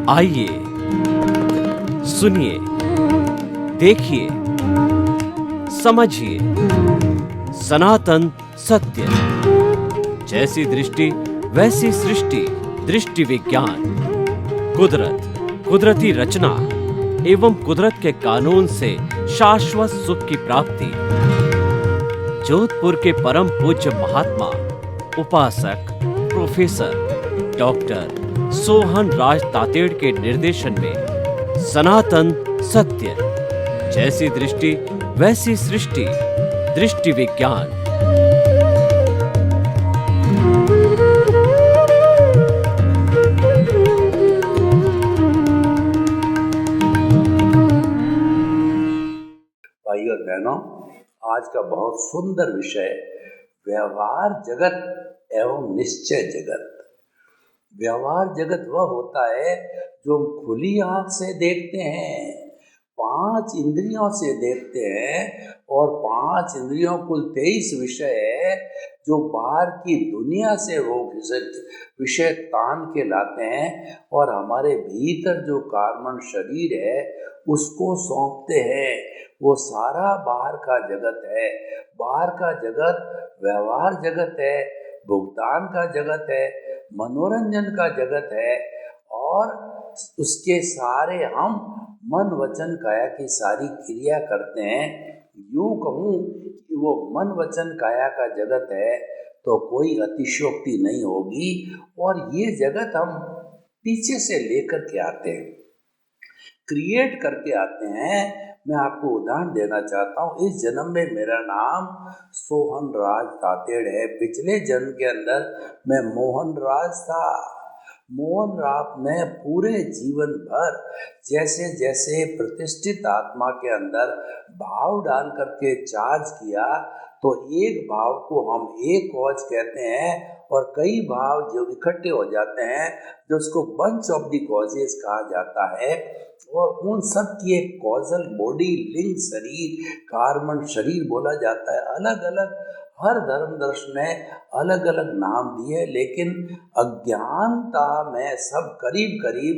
आइए सुनिए, देखिए, समझिए सनातन सत्य। जैसी दृष्टि वैसी सृष्टि, दृष्टि विज्ञान। कुदरत, कुदरती रचना एवं कुदरत के कानून से शाश्वत सुख की प्राप्ति। जोधपुर के परम पूज्य महात्मा उपासक प्रोफेसर डॉक्टर सोहन राज तातेड़ के निर्देशन में सनातन सत्य। जैसी दृष्टि वैसी सृष्टि, दृष्टि विज्ञान। भाई और बहनों, आज का बहुत सुंदर विषय व्यवहार जगत एवं निश्चय जगत। व्यवहार जगत वह होता है जो हम खुली आंख से देखते हैं, 5 इंद्रियों से देखते हैं, और 5 इंद्रियों कुल 23 विषय है जो बाहर की दुनिया से वो विषय तान के लाते हैं और हमारे भीतर जो कार्बन शरीर है उसको सौंपते हैं। वो सारा बाहर का जगत है। बाहर का जगत व्यवहार जगत है, भुगतान का जगत है, मनोरंजन का जगत है, और उसके सारे हम मन वचन काया की सारी क्रिया करते हैं। यूं कहूँ कि वो मन वचन काया का जगत है तो कोई अतिशयोक्ति नहीं होगी। और ये जगत हम पीछे से लेकर के आते हैं, क्रिएट करके आते हैं। मैं आपको उदाहरण देना चाहता हूँ। इस जन्म में मेरा नाम सोहन राज तातेड़ है। पिछले जन्म के अंदर मैं मोहन राज था। मोहन राज ने पूरे जीवन भर जैसे जैसे प्रतिष्ठित आत्मा के अंदर भाव डाल करके चार्ज किया, तो एक भाव को हम एक कॉज कहते हैं और कई भाव जो इकट्ठे हो जाते हैं जो उसको बंच ऑफ द कॉजेस कहा जाता है। और उन सब की एक कॉजल बॉडी, लिंग शरीर, कार्बन शरीर बोला जाता है। अलग अलग हर धर्म दर्शन ने अलग अलग नाम दिए, लेकिन अज्ञानता में सब करीब करीब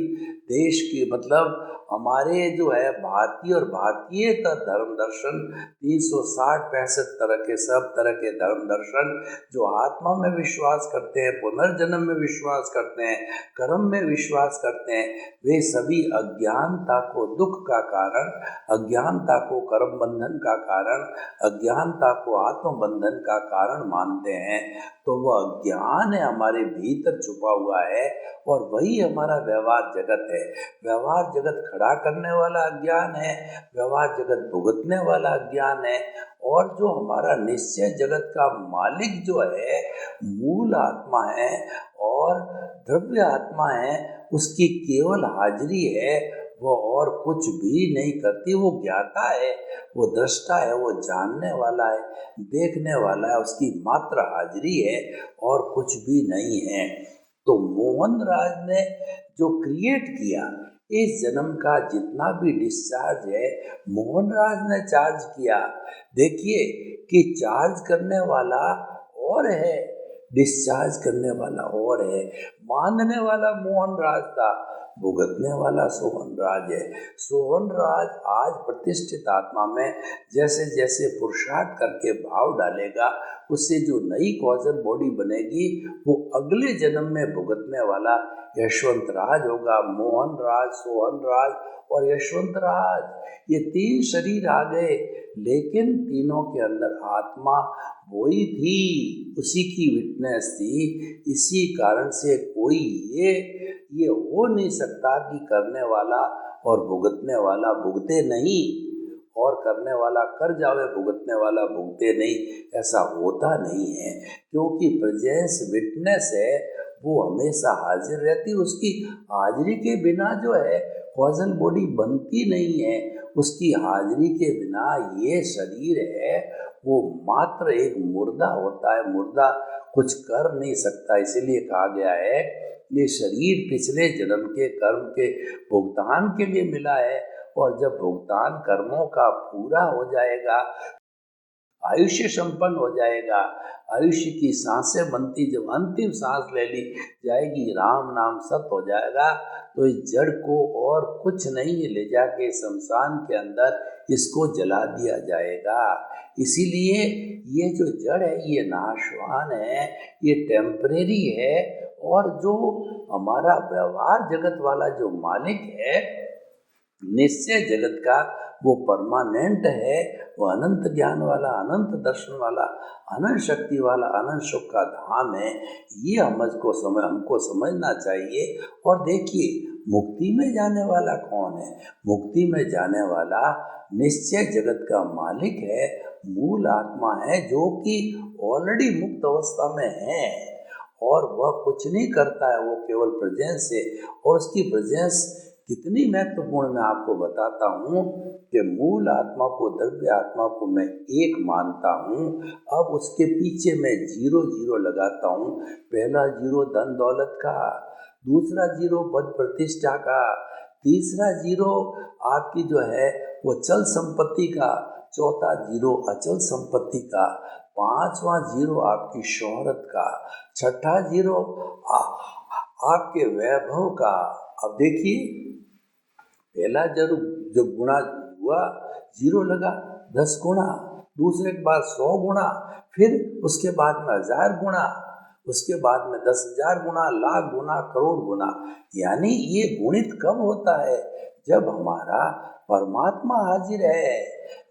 देश की मतलब हमारे जो है भारतीय और भारतीयता धर्म दर्शन 360-65 तरह के सब तरह के धर्म दर्शन जो आत्मा में विश्वास करते हैं, पुनर्जन्म में विश्वास करते हैं, कर्म में विश्वास करते हैं, वे सभी अज्ञानता को दुख का कारण, अज्ञानता को कर्म बंधन का कारण, अज्ञानता को आत्म बंधन का कारण मानते हैं। तो वह अज्ञान है हमारे भीतर छुपा हुआ है और वही हमारा व्यवहार जगत है। व्यवहार जगत खड़ा करने वाला अज्ञान है, व्यवहार जगत भुगतने वाला अज्ञान है। और जो हमारा निश्चय जगत का मालिक जो है, मूल आत्मा है और द्रव्य आत्मा है, उसकी केवल हाजिरी है, वो और कुछ भी नहीं करती। वो ज्ञाता है, वो दृष्टा है, वो जानने वाला है, देखने वाला है, उसकी मात्र हाजिरी है और कुछ भी नहीं है। तो मोहन राज ने जो क्रिएट किया, इस जन्म का जितना भी डिस्चार्ज है मोहन राज ने चार्ज किया। देखिए कि चार्ज करने वाला और है, डिस्चार्ज करने वाला और है। मानने वाला मोहन राज था, भुगतने वाला सोहन राज है। सोहन राज आज प्रतिष्ठित आत्मा में जैसे जैसे पुरुषार्थ करके भाव डालेगा, उससे जो नई कॉजल बॉडी बनेगी वो अगले जन्म में भुगतने वाला यशवंत राज होगा। मोहन राज, सोहन राज और यशवंत राज, ये 3 शरीर आ गए, लेकिन तीनों के अंदर आत्मा वही थी, उसी की विटनेस थी। इसी कारण से कोई ये हो नहीं सकता कि करने वाला और भुगतने वाला भुगते नहीं, और करने वाला कर जावे, भुगतने वाला भुगते नहीं। ऐसा होता नहीं है, क्योंकि प्रेजेंस विटनेस है, वो हमेशा हाजिर रहती। उसकी हाजिरी के बिना जो है कॉजल बॉडी बनती नहीं है। उसकी हाजिरी के बिना ये शरीर है वो मात्र एक मुर्दा होता है। मुर्दा कुछ कर नहीं सकता। इसीलिए कहा गया है ये शरीर पिछले जन्म के कर्म के भुगतान के लिए मिला है, और जब भुगतान कर्मों का पूरा हो जाएगा, आयुष्य संपन्न हो जाएगा। आयुष्य की सांसें बनती, जब अंतिम सांस ले ली जाएगी, राम नाम सत हो जाएगा, तो इस जड़ को और कुछ नहीं ले जाके शमशान के अंदर इसको जला दिया जाएगा। इसीलिए ये जो जड़ है ये नाशवान है, ये टेम्परेरी है, और जो हमारा व्यवहार जगत वाला जो मालिक है निश्चय जगत का, वो परमानेंट है, वो अनंत ज्ञान वाला, अनंत दर्शन वाला, अनंत शक्ति वाला, अनंत सुख का धाम है। ये हमको समझना चाहिए। और देखिए, मुक्ति में जाने वाला कौन है? मुक्ति में जाने वाला निश्चय जगत का मालिक है, मूल आत्मा है, जो कि ऑलरेडी मुक्त अवस्था में है और वह कुछ नहीं करता है, वो केवल प्रेजेंस है। और उसकी प्रेजेंस कितनी महत्वपूर्ण मैं आपको बताता हूँ कि मूल आत्मा को, द्रव्य आत्मा को मैं एक मानता हूँ। अब उसके पीछे मैं 0 लगाता हूँ। पहला 0 धन दौलत का, दूसरा 0 पद प्रतिष्ठा का, तीसरा 0 आपकी जो है वो चल संपत्ति का, चौथा 0 अचल संपत्ति का, पांचवा 0 आपकी शोहरत का, छठा 0 आपके वैभव का। अब देखिए, पहला जो गुणा हुआ 0 लगा, 10 गुणा, दूसरे के बाद 100 गुणा, फिर उसके बाद में 1000 गुणा, उसके बाद में 10,000 गुणा, लाख गुणा, करोड़ गुणा। यानी ये गुणित कब होता है? जब हमारा परमात्मा हाजिर है,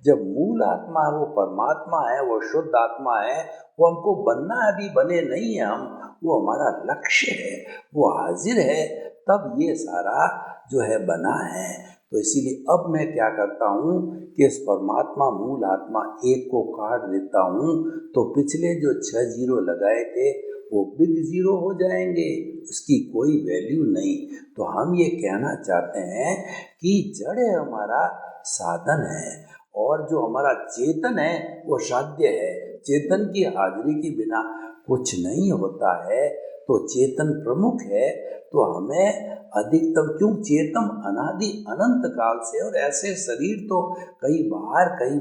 जब मूल आत्मा है, वो परमात्मा है, वो शुद्ध आत्मा है, वो हमको बनना है, अभी बने नहीं है हम, वो हमारा लक्ष्य है, वो हाजिर है, तब ये सारा जो है बना है। तो इसीलिए अब मैं क्या करता हूँ कि इस परमात्मा मूल आत्मा एक को काट देता हूँ, तो पिछले जो 6 0 लगाए थे वो बिग 0 हो जाएंगे, उसकी कोई वैल्यू नहीं। तो हम ये कहना चाहते हैं कि जड़ हमारा साधन है और जो हमारा चेतन है वो साध्य है। चेतन की हाजिरी के बिना कुछ नहीं होता है, तो चेतन प्रमुख है। तो हमें अधिकतम, क्यों, चेतन अनादि अनंत काल से, और ऐसे शरीर तो कई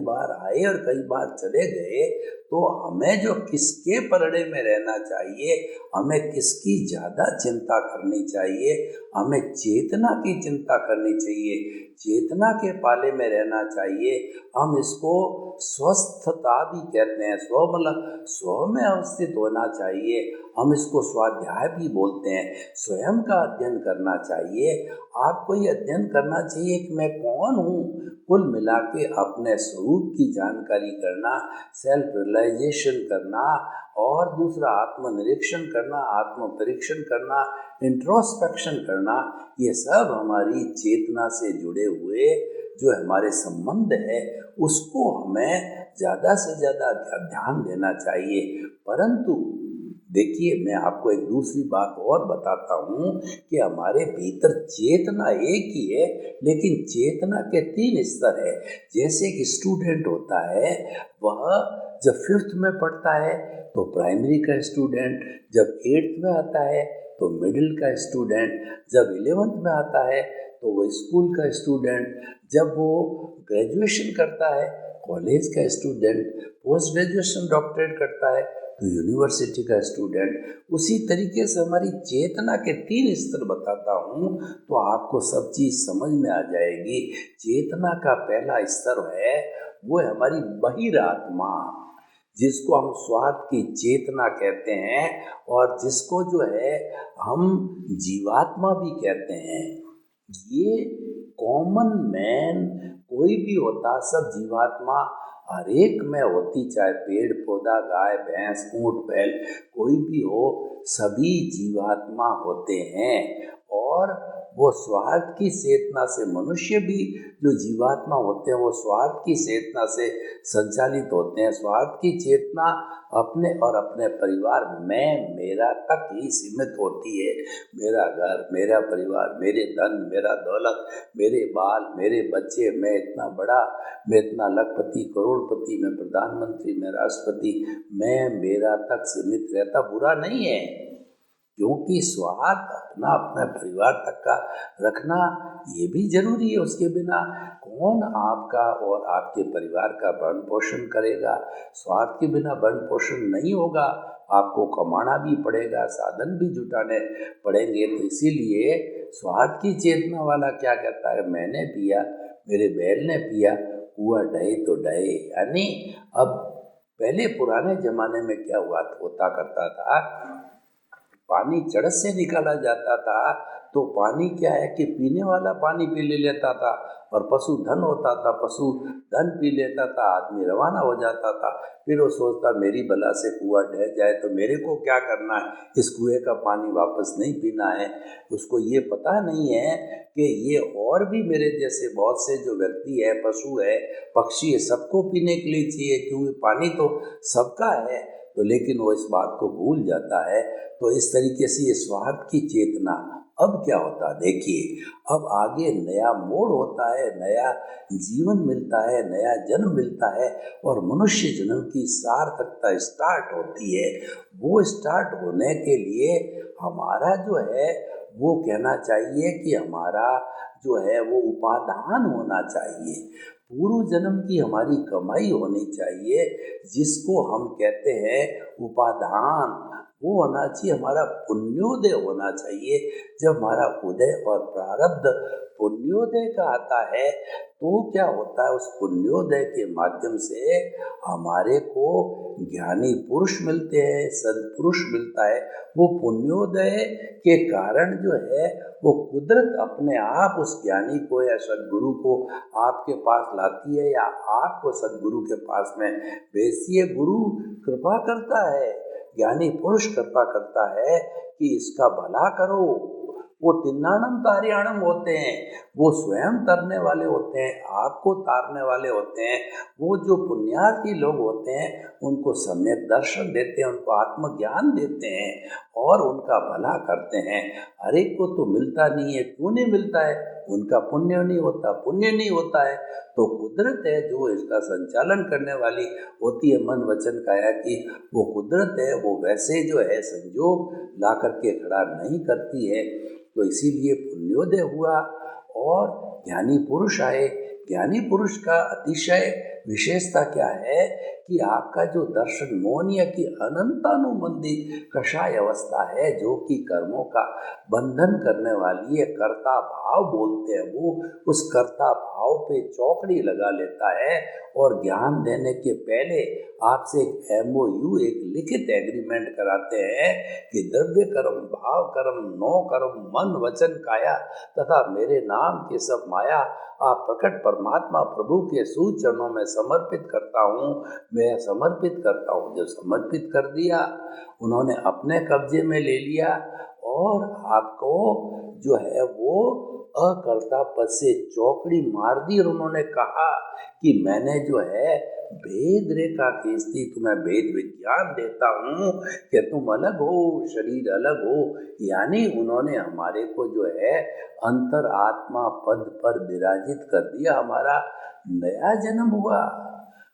बार आए और कई बार चले गए, तो हमें जो किसके पलड़े में रहना चाहिए, हमें किसकी ज़्यादा चिंता करनी चाहिए, हमें चेतना की चिंता करनी चाहिए, चेतना के पाले में रहना चाहिए। हम इसको स्वस्थता भी कहते हैं, स्व में अवस्थित होना चाहिए। हम इसको स्वाध्याय भी बोलते हैं, स्वयं का अध्ययन करना चाहिए। आपको ये अध्ययन करना चाहिए कि मैं कौन हूँ, कुल मिला के अपने स्वरूप की जानकारी करना, सेल्फ रियलाइजेशन करना, और दूसरा आत्मनिरीक्षण करना, आत्म परीक्षण करना, इंट्रोस्पेक्शन करना, ये सब हमारी चेतना से जुड़े हुए जो हमारे संबंध है, उसको हमें ज़्यादा से ज़्यादा ध्यान देना चाहिए। परंतु देखिए, मैं आपको एक दूसरी बात और बताता हूँ कि हमारे भीतर चेतना एक ही है, लेकिन चेतना के 3 स्तर है। जैसे कि स्टूडेंट होता है, वह जब 5th में पढ़ता है तो प्राइमरी का स्टूडेंट, जब 8th में आता है तो मिडिल का स्टूडेंट, जब 11th में आता है तो वो स्कूल का स्टूडेंट, जब वो ग्रेजुएशन करता है कॉलेज का स्टूडेंट, पोस्ट ग्रेजुएशन डॉक्टरेट करता है तो यूनिवर्सिटी का स्टूडेंट। उसी तरीके से हमारी चेतना के 3 स्तर बताता हूँ, तो आपको सब चीज़ समझ में आ जाएगी। चेतना का पहला स्तर है, वो है हमारी बहिरात्मा, जिसको हम स्वार्थ की चेतना कहते हैं, और जिसको जो है हम जीवात्मा भी कहते हैं। ये कॉमन मैन कोई भी होता, सब जीवात्मा हर एक में होती, चाहे पेड़ पौधा, गाय भैंस, ऊंट बैल, कोई भी हो, सभी जीवात्मा होते हैं। और वो स्वार्थ की चेतना से, मनुष्य भी जो जीवात्मा होते हैं वो स्वार्थ की चेतना से संचालित होते हैं। स्वार्थ की चेतना अपने और अपने परिवार, मैं मेरा तक ही सीमित होती है। मेरा घर, मेरा परिवार, मेरे धन, मेरा दौलत, मेरे बाल, मेरे बच्चे, मैं इतना बड़ा, मैं इतना लखपति, करोड़पति, मैं प्रधानमंत्री, मैं राष्ट्रपति, मैं मेरा तक सीमित रहता बुरा नहीं है। क्योंकि स्वार्थ अपना अपना परिवार तक का रखना ये भी जरूरी है। उसके बिना कौन आपका और आपके परिवार का भरण पोषण करेगा। स्वार्थ के बिना भरण पोषण नहीं होगा, आपको कमाना भी पड़ेगा, साधन भी जुटाने पड़ेंगे। तो इसीलिए स्वार्थ की चेतना वाला क्या कहता है, मैंने पिया, मेरे बैल ने पिया, कुआं डहे तो डहे। यानी अब पहले पुराने जमाने में क्या होता करता था, पानी चड़त से निकाला जाता था तो पानी क्या है कि पीने वाला पानी पी लेता था, और पशुधन होता था, पशु धन पी लेता था, आदमी रवाना हो जाता था। फिर वो सोचता मेरी बला से कुआं ढह जाए तो मेरे को क्या करना है, इस कुएं का पानी वापस नहीं पीना है। उसको ये पता नहीं है कि ये और भी मेरे जैसे बहुत से जो व्यक्ति है, पशु है, पक्षी है, सबको पीने के लिए चाहिए, क्योंकि पानी तो सबका है। तो लेकिन वो इस बात को भूल जाता है। तो इस तरीके से ये स्वार्थ की चेतना, अब क्या होता देखिए, अब आगे नया मोड़ होता है, नया जीवन मिलता है, नया जन्म मिलता है, और मनुष्य जन्म की सार्थकता स्टार्ट होती है। वो स्टार्ट होने के लिए हमारा जो है वो कहना चाहिए कि हमारा जो है वो उपादान होना चाहिए, पूर्व जन्म की हमारी कमाई होनी चाहिए, जिसको हम कहते हैं उपादान। वो होना चाहिए, हमारा पुण्योदय होना चाहिए। जब हमारा उदय और प्रारब्ध पुण्योदय का आता है तो क्या होता है, उस पुण्योदय के माध्यम से हमारे को ज्ञानी पुरुष मिलते हैं, सदपुरुष मिलता है। वो पुण्योदय के कारण जो है वो कुदरत अपने आप उस ज्ञानी को या सदगुरु को आपके पास लाती है, या आपको सदगुरु के पास में भेजती है। गुरु कृपा करता है, ज्ञानी पुरुष कृपा करता है कि इसका भला करो। वो तिन्नाणम तारियाणम होते हैं, वो स्वयं तरने वाले होते हैं, आपको तारने वाले होते हैं। वो जो पुण्यार्थी लोग होते हैं उनको सम्यक दर्शन देते हैं, उनको आत्मज्ञान देते हैं और उनका भला करते हैं। हर एक को तो मिलता नहीं है, क्यों नहीं मिलता है, उनका पुण्य नहीं होता, पुण्य नहीं होता है। तो कुदरत है जो इसका संचालन करने वाली होती है, मन वचन काया की वो कुदरत है। वो वैसे जो है संजोग ला करके खड़ा नहीं करती है। तो इसीलिए पुण्योदय हुआ और ज्ञानी पुरुष आए। ज्ञानी पुरुष का अतिशय विशेषता क्या है कि आपका जो दर्शन मौन या कि अनंतानुबंधी कषाय अवस्था है, जो कि कर्मों का बंधन करने वाली है, कर्ता भाव बोलते हैं, वो उस कर्ता भाव पे चौकड़ी लगा लेता है और ज्ञान देने के पहले आपसे एक MOU, एक लिखित एग्रीमेंट कराते हैं कि द्रव्य कर्म, भाव कर्म, नौ कर्म, मन वचन काया तथा मेरे नाम के सब माया आप प्रकट परमात्मा प्रभु के सूचरणों में समर्पित करता हूँ, मैं समर्पित करता हूँ। जब समर्पित कर दिया, उन्होंने अपने कब्जे में ले लिया और आपको जो है वो अकर्ता पद से चौकड़ी मार दी। और उन्होंने कहा कि मैंने जो है भेद रेखा खींचती, तुम्हें भेद विज्ञान देता हूँ कि तुम अलग हो, शरीर अलग हो। यानी उन्होंने हमारे को जो है अंतर आत्मा पद पर विराजित कर दिया। हमारा नया जन्म हुआ,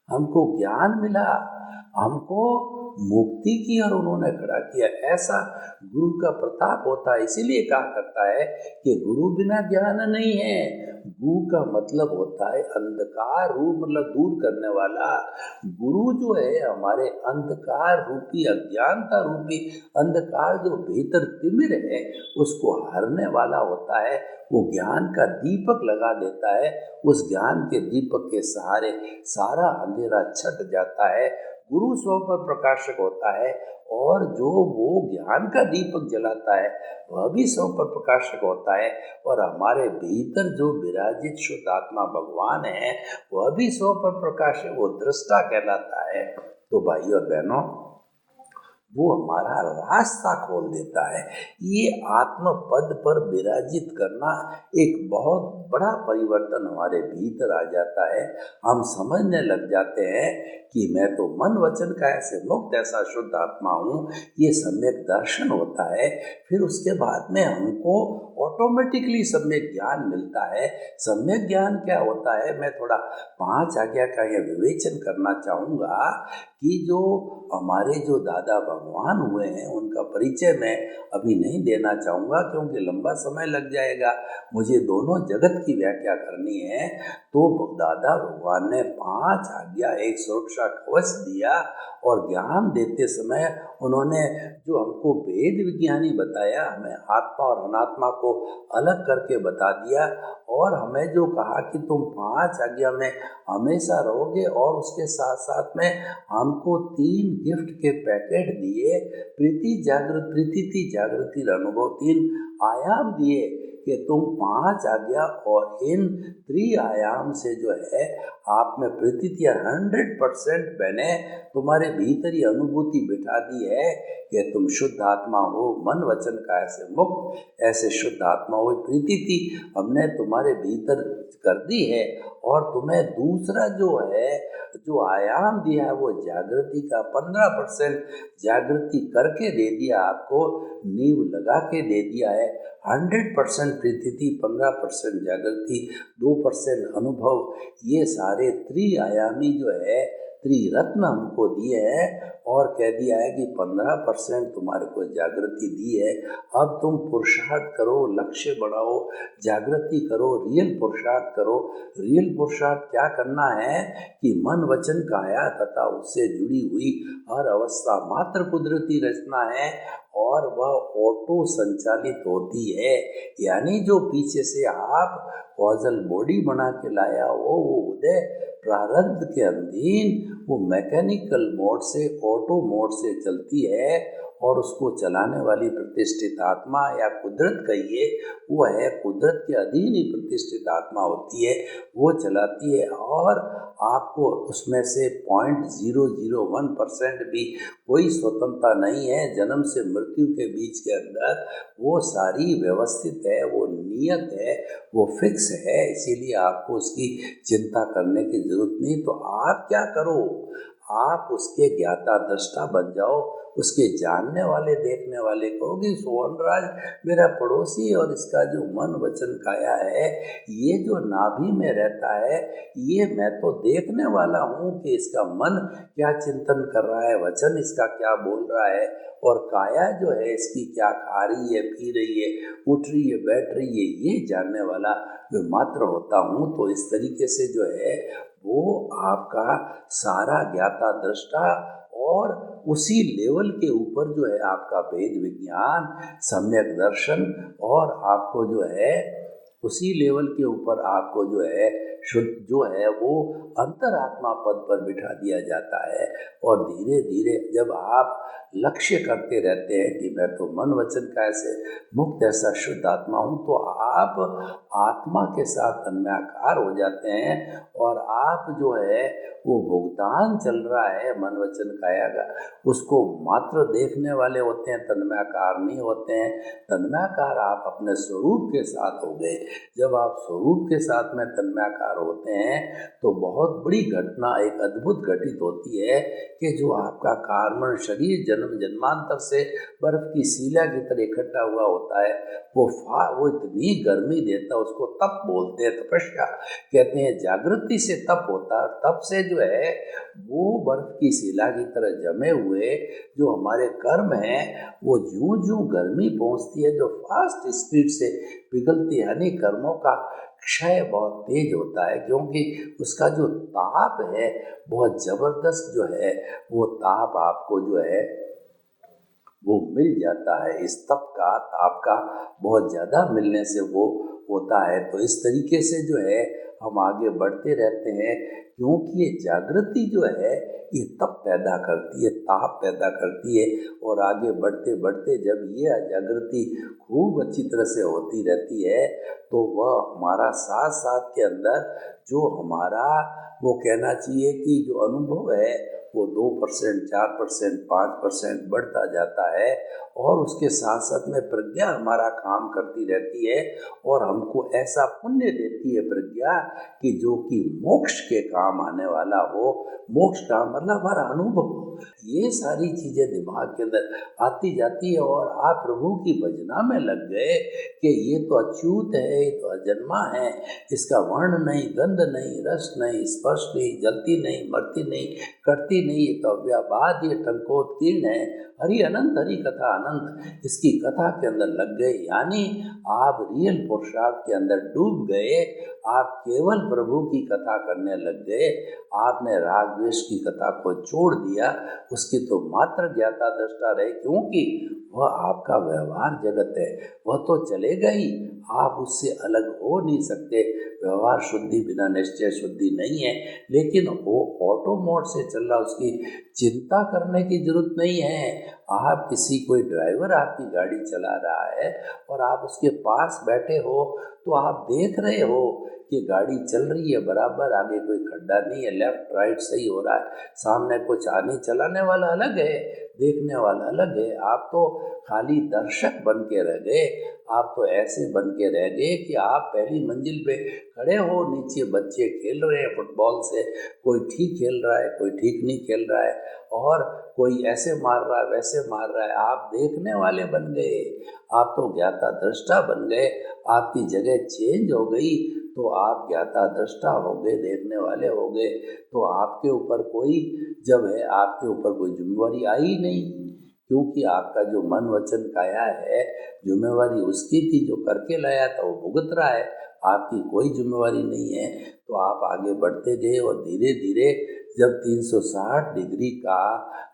हमको ज्ञान मिला, हमको मुक्ति की और उन्होंने खड़ा किया। ऐसा गुरु का प्रताप होता है। इसीलिए कहा करता है कि गुरु बिना ज्ञान नहीं है। गुरु का मतलब होता है अंधकार रूप, मतलब दूर करने वाला। गुरु जो है हमारे अंधकार रूपी, अज्ञानता रूपी अंधकार जो भीतर तिमिर है उसको हरने वाला होता है। वो ज्ञान का दीपक लगा देता है, उस ज्ञान के दीपक के सहारे सारा अंधेरा छट जाता है। गुरु स्व पर प्रकाशक होता है और जो वो ज्ञान का दीपक जलाता है वह भी स्व पर प्रकाशक होता है। और हमारे भीतर जो विराजित शुद्ध आत्मा भगवान है वह भी स्व पर प्रकाशक, वो दृष्टा कहलाता है। तो भाई और बहनों, वो हमारा रास्ता खोल देता है। ये आत्म पद पर विराजित करना एक बहुत बड़ा परिवर्तन हमारे भीतर आ जाता है। हम समझने लग जाते हैं कि मैं तो मन वचन काया से मुक्त ऐसा शुद्ध आत्मा हूँ। ये सम्यक दर्शन होता है। फिर उसके बाद में हमको ऑटोमेटिकली सम्यक ज्ञान मिलता है। सम्यक ज्ञान क्या होता है, मैं थोड़ा 5 आज्ञा का यह विवेचन करना चाहूँगा कि जो हमारे जो दादा भगवान हुए हैं उनका परिचय मैं अभी नहीं देना चाहूँगा, क्योंकि लंबा समय लग जाएगा। मुझे दोनों जगत की व्याख्या करनी है। तो दादा भगवान ने 5 आज्ञा, एक सुरक्षा कवच दिया, और ज्ञान देते समय उन्होंने जो हमको वेद विज्ञानी बताया, हमें आत्मा और अनात्मा को अलग करके बता दिया, और हमें जो कहा कि तुम 5 आज्ञा में हमेशा रहोगे, और उसके साथ साथ में हमको 3 गिफ्ट के पैकेट दिए, प्रीति जागृत, प्रीति जागृति अनुभव, 3 आयाम दिए कि तुम 5 आज्ञा और इन 3 आयाम से जो है आप में प्रीति 100% बने, तुम्हारे भीतर ही अनुभूति बिठा दी है कि तुम शुद्ध आत्मा हो, मन वचन काया से मुक्त, ऐसे शुद्ध आत्मा हो। प्रीति हमने तुम्हारे भीतर कर दी है, और तुम्हें दूसरा जो है जो आयाम दिया है वो जागृति का 15% जागृति करके दे दिया, आपको नींव लगा के दे दिया है। 100% प्रीति, 15% जागृति, 2% अनुभव, ये सारे त्रिआयामी जो है त्रिरत्न हमको दिए हैं, और कह दिया है कि 15% तुम्हारे को जागृति दी है। अब तुम पुरुषार्थ करो, लक्ष्य बढ़ाओ, जागृति करो, रियल पुरुषार्थ करो। रियल पुरुषार्थ क्या करना है कि मन वचन काया तथा उससे जुड़ी हुई हर अवस्था मात्र कुदरती रचना है, और वह ऑटो संचालित होती है। यानी जो पीछे से आप कॉजल बॉडी बना के लाया हो, वो उदय प्रारब्ध के अधीन वो मैकेनिकल मोड से, ऑटो मोड से चलती है, और उसको चलाने वाली प्रतिष्ठित आत्मा या कुदरत कहिए, वो है कुदरत के अधीन ही प्रतिष्ठित आत्मा होती है, वो चलाती है। और आपको उसमें से 0.001% भी कोई स्वतंत्रता नहीं है। जन्म से मृत्यु के बीच के अंदर वो सारी व्यवस्थित है, वो नियत है, वो फिक्स है, इसीलिए आपको उसकी चिंता करने की जरूरत नहीं। तो आप क्या करो, आप उसके ज्ञाता दृष्टा बन जाओ, उसके जानने वाले देखने वाले कहो कि सोहन राज मेरा पड़ोसी, और इसका जो मन वचन काया है, ये जो नाभि में रहता है, ये मैं तो देखने वाला हूँ कि इसका मन क्या चिंतन कर रहा है, वचन इसका क्या बोल रहा है, और काया जो है इसकी क्या खा रही है, पी रही है, उठ रही है, बैठ रही है, ये जानने वाला मैं मात्र होता हूँ। तो इस तरीके से जो है वो आपका सारा ज्ञाता दृष्टा, और उसी लेवल के ऊपर जो है आपका वेद विज्ञान, सम्यक दर्शन, और आपको जो है उसी लेवल के ऊपर आपको जो है शुद्ध जो है वो अंतरात्मा पद पर बिठा दिया जाता है। और धीरे धीरे जब आप लक्ष्य करते रहते हैं कि मैं तो मन वचन का ऐसे मुक्त ऐसा शुद्ध आत्मा हूँ, तो आप आत्मा के साथ तन्मयाकार हो जाते हैं, और आप जो है वो भुगतान चल रहा है मन वचन काया का, उसको मात्र देखने वाले होते हैं, तन्मयाकार नहीं होते हैं। तन्मयाकार आप अपने स्वरूप के साथ हो गए। जब आप स्वरूप के साथ में तन्मयाकार होते हैं तो बहुत बड़ी घटना, एक अद्भुत घटित होती है कि जो आपका कार्बन शरीर जन्म जन्मांतर से बर्फ की सीला की तरह इकट्ठा हुआ होता है, वो इतनी गर्मी देता है, उसको तप बोलते हैं, तपस्या कहते हैं। जागृति से तप होता है, और तप से जो है वो बर्फ की शिला की तरह जमे हुए जो हमारे कर्म हैं, वो ज्यों ज्यों गर्मी पहुंचती है, जो फास्ट स्पीड से पिघलती है, यानी कर्मों का क्षय बहुत तेज होता है, क्योंकि उसका जो ताप है बहुत जबरदस्त जो है, वो ताप आपको जो है वो मिल जाता है। इस तप का, ताप का बहुत ज़्यादा मिलने से वो होता है। तो इस तरीके से जो है हम आगे बढ़ते रहते हैं, क्योंकि ये जागृति जो है ये तप पैदा करती है, ताप पैदा करती है। और आगे बढ़ते बढ़ते जब ये जागृति खूब अच्छी तरह से होती रहती है, तो वह हमारा साथ साथ के अंदर जो हमारा वो कहना चाहिए कि जो अनुभव है वो 2%, 4%, 5% बढ़ता जाता है। और उसके साथ साथ में प्रज्ञा हमारा काम करती रहती है, और हमको ऐसा पुण्य देती है प्रज्ञा कि जो कि मोक्ष के काम आने वाला हो। मोक्ष का मतलब हमारा अनुभव, ये सारी चीजें दिमाग के अंदर आती जाती है और आप प्रभु की भजना में लग गए कि ये तो अच्युत है, ये तो अजन्मा है, इसका वर्ण नहीं, गंध नहीं, रस नहीं, स्पर्श नहीं, जलती नहीं, मरती नहीं, कटती नहीं, ये तो अव्याबाद, ये टंकोत्कीर्ण है। हरि अनंत, हरि कथा अनंत, इसकी कथा के अंदर लग गए, यानी आप रियल पुरुषार्थ के अंदर डूब गए। आप केवल प्रभु की कथा करने लग गए। आपने राग द्वेष की कथा को छोड़ दिया, उसकी तो मात्र ज्ञाता दृष्टा रहे, क्योंकि वह आपका व्यवहार जगत है, वह तो चलेगा ही, आप उससे अलग हो नहीं सकते। व्यवहार शुद्धि बिना निश्चय शुद्धि नहीं है, लेकिन वो ऑटो मोड से चल रहा, उसकी चिंता करने की जरूरत नहीं है। आप किसी कोई ड्राइवर आपकी गाड़ी चला रहा है और आप उसके पास बैठे हो, तो आप देख रहे हो कि गाड़ी चल रही है बराबर, आगे कोई खड्डा नहीं है, लेफ्ट राइट सही हो रहा है, सामने कुछ आने चलाने वाला अलग है, देखने वाला अलग है। आप तो खाली दर्शक बन के रह गए। आप तो ऐसे बन के रह गए कि आप पहली मंजिल पे खड़े हो, नीचे बच्चे खेल रहे हैं फुटबॉल से, कोई ठीक खेल रहा है, कोई ठीक नहीं खेल रहा है, और कोई ऐसे मार रहा है, वैसे मार रहा है। आप देखने वाले बन गए, आप तो ज्ञाता दृष्टा बन गए। आपकी जगह चेंज हो गई, तो आप ज्ञाता दृष्टा हो गए, देखने वाले हो गए। तो आपके ऊपर कोई, जब है आपके ऊपर कोई जिम्मेवारी आई नहीं, क्योंकि आपका जो मन वचन काया है, जिम्मेवारी उसकी थी, जो करके लाया था वो भुगत रहा है, आपकी कोई जिम्मेवारी नहीं है। तो आप आगे बढ़ते गए और धीरे धीरे जब 360 डिग्री का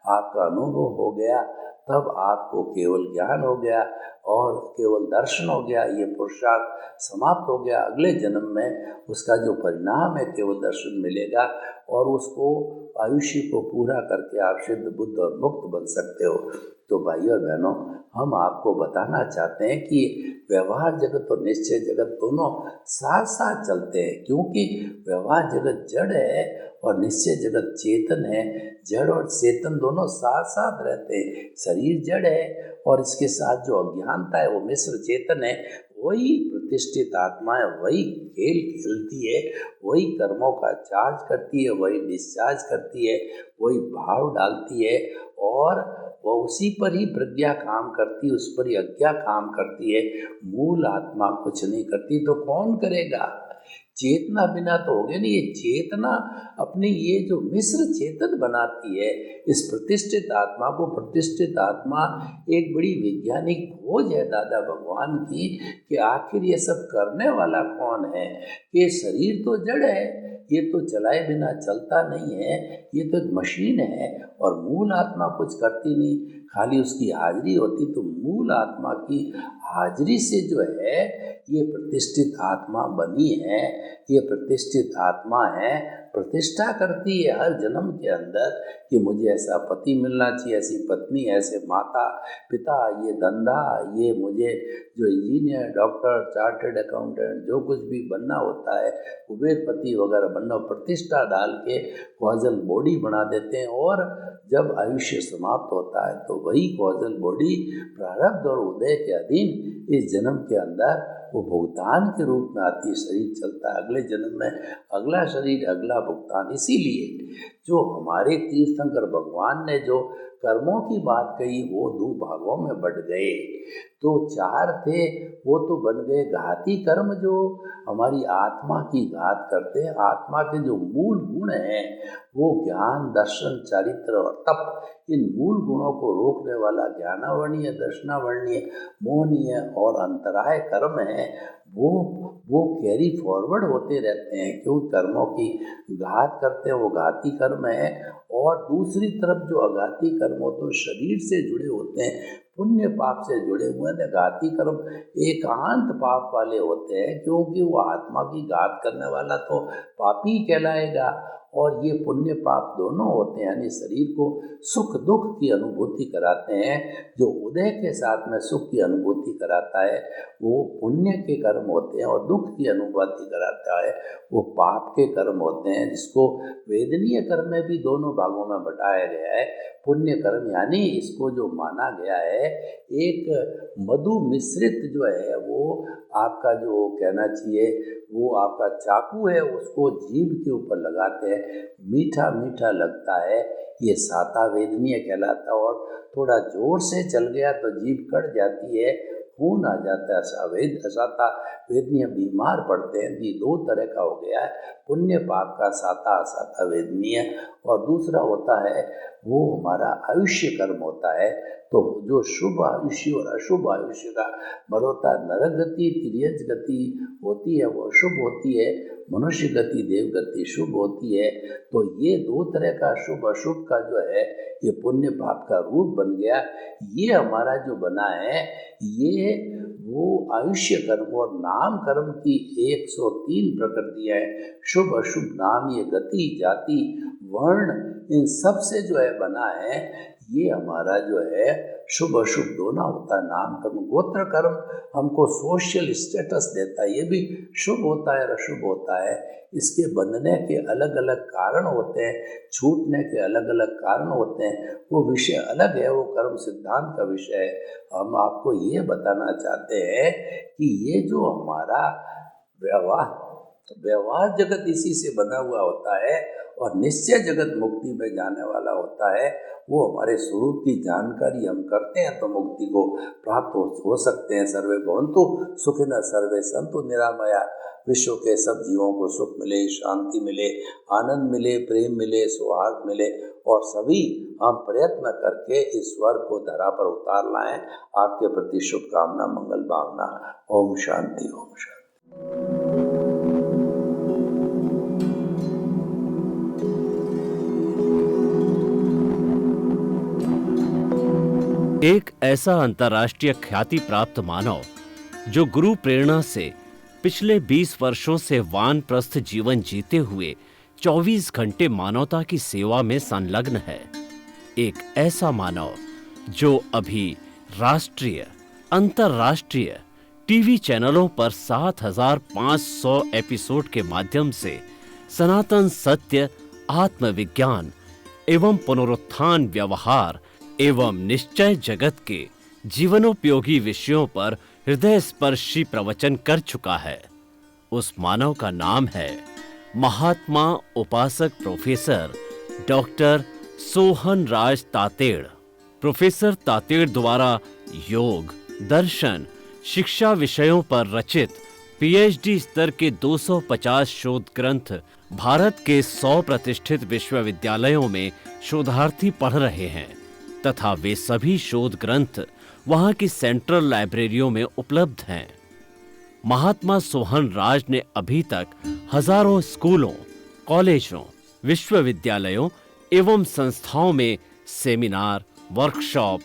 आपका अनुभव हो गया, तब आपको केवल ज्ञान हो गया और केवल दर्शन हो गया। ये पुरुषार्थ समाप्त हो गया। अगले जन्म में उसका जो परिणाम है केवल दर्शन मिलेगा, और उसको आयुष्य को पूरा करके आप सिद्ध बुद्ध और मुक्त बन सकते हो। तो भाइयों और बहनों, हम आपको बताना चाहते हैं कि व्यवहार जगत और निश्चय जगत दोनों साथ साथ चलते हैं, क्योंकि व्यवहार जगत जड़ है और निश्चय जगत चेतन है। जड़ और चेतन दोनों साथ साथ रहते हैं। शरीर जड़ है और इसके साथ जो अज्ञानता है वो मिश्र चेतन है। वही प्रतिष्ठित आत्मा है, वही खेल खेलती है, वही कर्मों का चार्ज करती है, वही डिस्चार्ज करती है, वही भाव डालती है, और वह उसी पर ही प्रज्ञा काम करती है, उस पर ही अज्ञा काम करती है। मूल आत्मा कुछ नहीं करती, तो कौन करेगा? चेतना बिना तो हो गया नहीं। ये चेतना अपनी ये जो मिश्र चेतन बनाती है इस प्रतिष्ठित आत्मा को। प्रतिष्ठित आत्मा एक बड़ी वैज्ञानिक खोज है दादा भगवान की, कि आखिर ये सब करने वाला कौन है। कि शरीर तो जड़ है, ये तो चलाए बिना चलता नहीं है, ये तो एक मशीन है, और मूल आत्मा कुछ करती नहीं, खाली उसकी हाजिरी होती। तो मूल आत्मा की हाजिरी से जो है ये प्रतिष्ठित आत्मा बनी है। ये प्रतिष्ठित आत्मा है, प्रतिष्ठा करती है हर जन्म के अंदर कि मुझे ऐसा पति मिलना चाहिए, ऐसी पत्नी, ऐसे माता पिता, ये धंधा, ये मुझे जो इंजीनियर, डॉक्टर, चार्टर्ड अकाउंटेंट, जो कुछ भी बनना होता है, कुबेरपति वगैरह बनना, प्रतिष्ठा डाल के कॉजल बॉडी बना देते हैं। और जब आयुष्य समाप्त होता है तो वही कॉजल बॉडी प्रारब्ध और उदय के अधीन इस जन्म के अंदर वो भुगतान के रूप में आती है। शरीर चलता है, अगले जन्म में अगला शरीर, अगला भुगतान। इसीलिए जो हमारे तीर्थंकर भगवान ने जो कर्मों की बात कही वो दो भागों में बढ़ गए। तो चार थे, वो तो बन गए घाती कर्म जो हमारी आत्मा की घात करते हैं। आत्मा के जो मूल गुण हैं वो ज्ञान, दर्शन, चारित्र और तप, इन मूल गुणों को रोकने वाला ज्ञानावर्णीय, दर्शनावर्णीय, मोहनीय और अंतराय कर्म है, वो कैरी फॉरवर्ड होते रहते हैं। क्यों? कर्मों की घात करते हैं, वो घाती कर्म है। और दूसरी तरफ जो अघाती कर्म होते हैं शरीर से जुड़े होते हैं, पुण्य पाप से जुड़े हुए हैं। घाती कर्म एकांत पाप वाले होते हैं, क्योंकि वो आत्मा की घात करने वाला तो पापी कहलाएगा। और ये पुण्य पाप दोनों होते हैं, यानी शरीर को सुख दुख की अनुभूति कराते हैं। जो उदय के साथ में सुख की अनुभूति कराता है वो पुण्य के कर्म होते हैं, और दुख की अनुभूति कराता है वो पाप के कर्म होते हैं, जिसको वेदनीय कर्म में भी दोनों भागों में बटाया गया है। पुण्य कर्म यानी इसको जो माना गया है, एक मधु मिश्रित जो है वो आपका जो कहना चाहिए वो आपका चाकू है, उसको जीभ के ऊपर लगाते हैं मीठा मीठा लगता है, ये साता वेदनीय कहलाता है। और थोड़ा जोर से चल गया तो जीभ कट जाती है, खून आ जाता है, साता वेदनीय बीमार पड़ते हैं। ये दो तरह का हो गया है, पुण्य पाप का साता असाता वेदनीय। और दूसरा होता है वो हमारा आयुष्य कर्म होता है। तो जो शुभ आयुष्य और अशुभ आयुष्य का मरोता नरक गति तिर्यज गति होती है वो शुभ होती है, मनुष्य गति देव गति शुभ होती है। तो ये दो तरह का शुभ अशुभ का जो है ये पुण्य पाप का रूप बन गया। ये हमारा जो बना है ये वो आयुष्य कर्म और नाम कर्म की 103 प्रकृतियाँ हैं। शुभ अशुभ नाम ये गति जाति वर्ण इन सब से जो है बना है। ये हमारा जो है शुभ अशुभ दोनों होता है। नाम कर्म गोत्र कर्म हमको सोशल स्टेटस देता है, ये भी शुभ होता है और अशुभ होता है। इसके बंधने के अलग अलग कारण होते हैं, छूटने के अलग अलग कारण होते हैं, वो विषय अलग है, वो कर्म सिद्धांत का विषय है। हम आपको ये बताना चाहते हैं कि ये जो हमारा व्यवहार जगत इसी से बना हुआ होता है और निश्चय जगत मुक्ति में जाने वाला होता है। वो हमारे स्वरूप की जानकारी हम करते हैं तो मुक्ति को प्राप्त हो सकते हैं। सर्वे भवन्तु सुखिनः सर्वे सन्तु निरामया। विश्व के सब जीवों को सुख मिले, शांति मिले, आनंद मिले, प्रेम मिले, सौहार्द मिले और सभी हम प्रयत्न करके इस स्वर्ग को धरा पर उतार लाएं। आपके प्रति शुभकामना, मंगल भावना। ओम शांति, ओम शांति। एक ऐसा अंतर्राष्ट्रीय ख्याति प्राप्त मानव जो गुरु प्रेरणा से पिछले 20 वर्षों से वानप्रस्थ जीवन जीते हुए 24 घंटे मानवता की सेवा में संलग्न है। एक ऐसा मानव जो अभी राष्ट्रीय अंतर्राष्ट्रीय टीवी चैनलों पर 7,500 एपिसोड के माध्यम से सनातन सत्य, आत्मविज्ञान एवं पुनरुत्थान, व्यवहार एवं निश्चय जगत के जीवनोपयोगी विषयों पर हृदय स्पर्शी प्रवचन कर चुका है। उस मानव का नाम है महात्मा उपासक प्रोफेसर डॉक्टर सोहन राज तातेड़। प्रोफेसर तातेड़ द्वारा योग, दर्शन, शिक्षा विषयों पर रचित पीएचडी स्तर के 250 शोध ग्रंथ भारत के 100 प्रतिष्ठित विश्वविद्यालयों में शोधार्थी पढ़ रहे हैं तथा वे सभी शोध ग्रंथ वहां की सेंट्रल लाइब्रेरियों में उपलब्ध हैं। महात्मा सोहन राज ने अभी तक हजारों स्कूलों, कॉलेजों, विश्वविद्यालयों एवं संस्थाओं में सेमिनार, वर्कशॉप,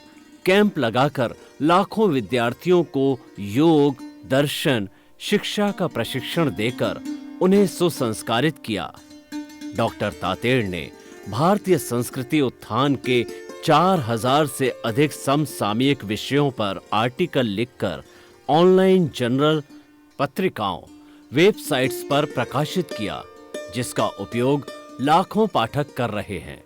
कैंप लगाकर लाखों विद्यार्थियों को योग, दर्शन, शिक्षा का प्रशिक्षण देकर उन्हें सुसंस्कारित किया। डॉक्टर तातेड़ ने भारतीय संस्कृति उत्थान के 4000 से अधिक समसामयिक विषयों पर आर्टिकल लिखकर ऑनलाइन जर्नल, पत्रिकाओं, वेबसाइट्स पर प्रकाशित किया, जिसका उपयोग लाखों पाठक कर रहे हैं।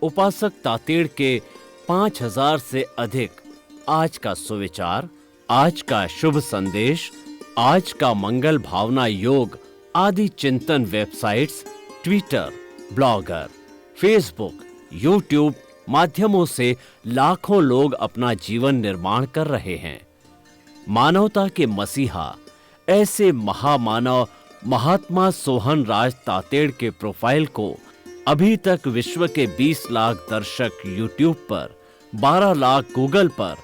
उपासक तातेड़ के 5000 से अधिक आज का सुविचार, आज का शुभ संदेश, आज का मंगल भावना योग आदि चिंतन websites, Twitter, blogger, Facebook, YouTube माध्यमों से लाखों लोग अपना जीवन निर्माण कर रहे हैं। मानवता के मसीहा ऐसे महामानव महात्मा सोहन राज तातेड़ के प्रोफाइल को अभी तक विश्व के 20 लाख दर्शक यूट्यूब पर, 12 लाख गूगल पर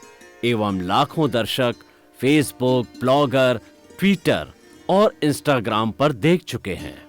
एवं लाखों दर्शक फेसबुक, ब्लॉगर, ट्विटर और इंस्टाग्राम पर देख चुके हैं।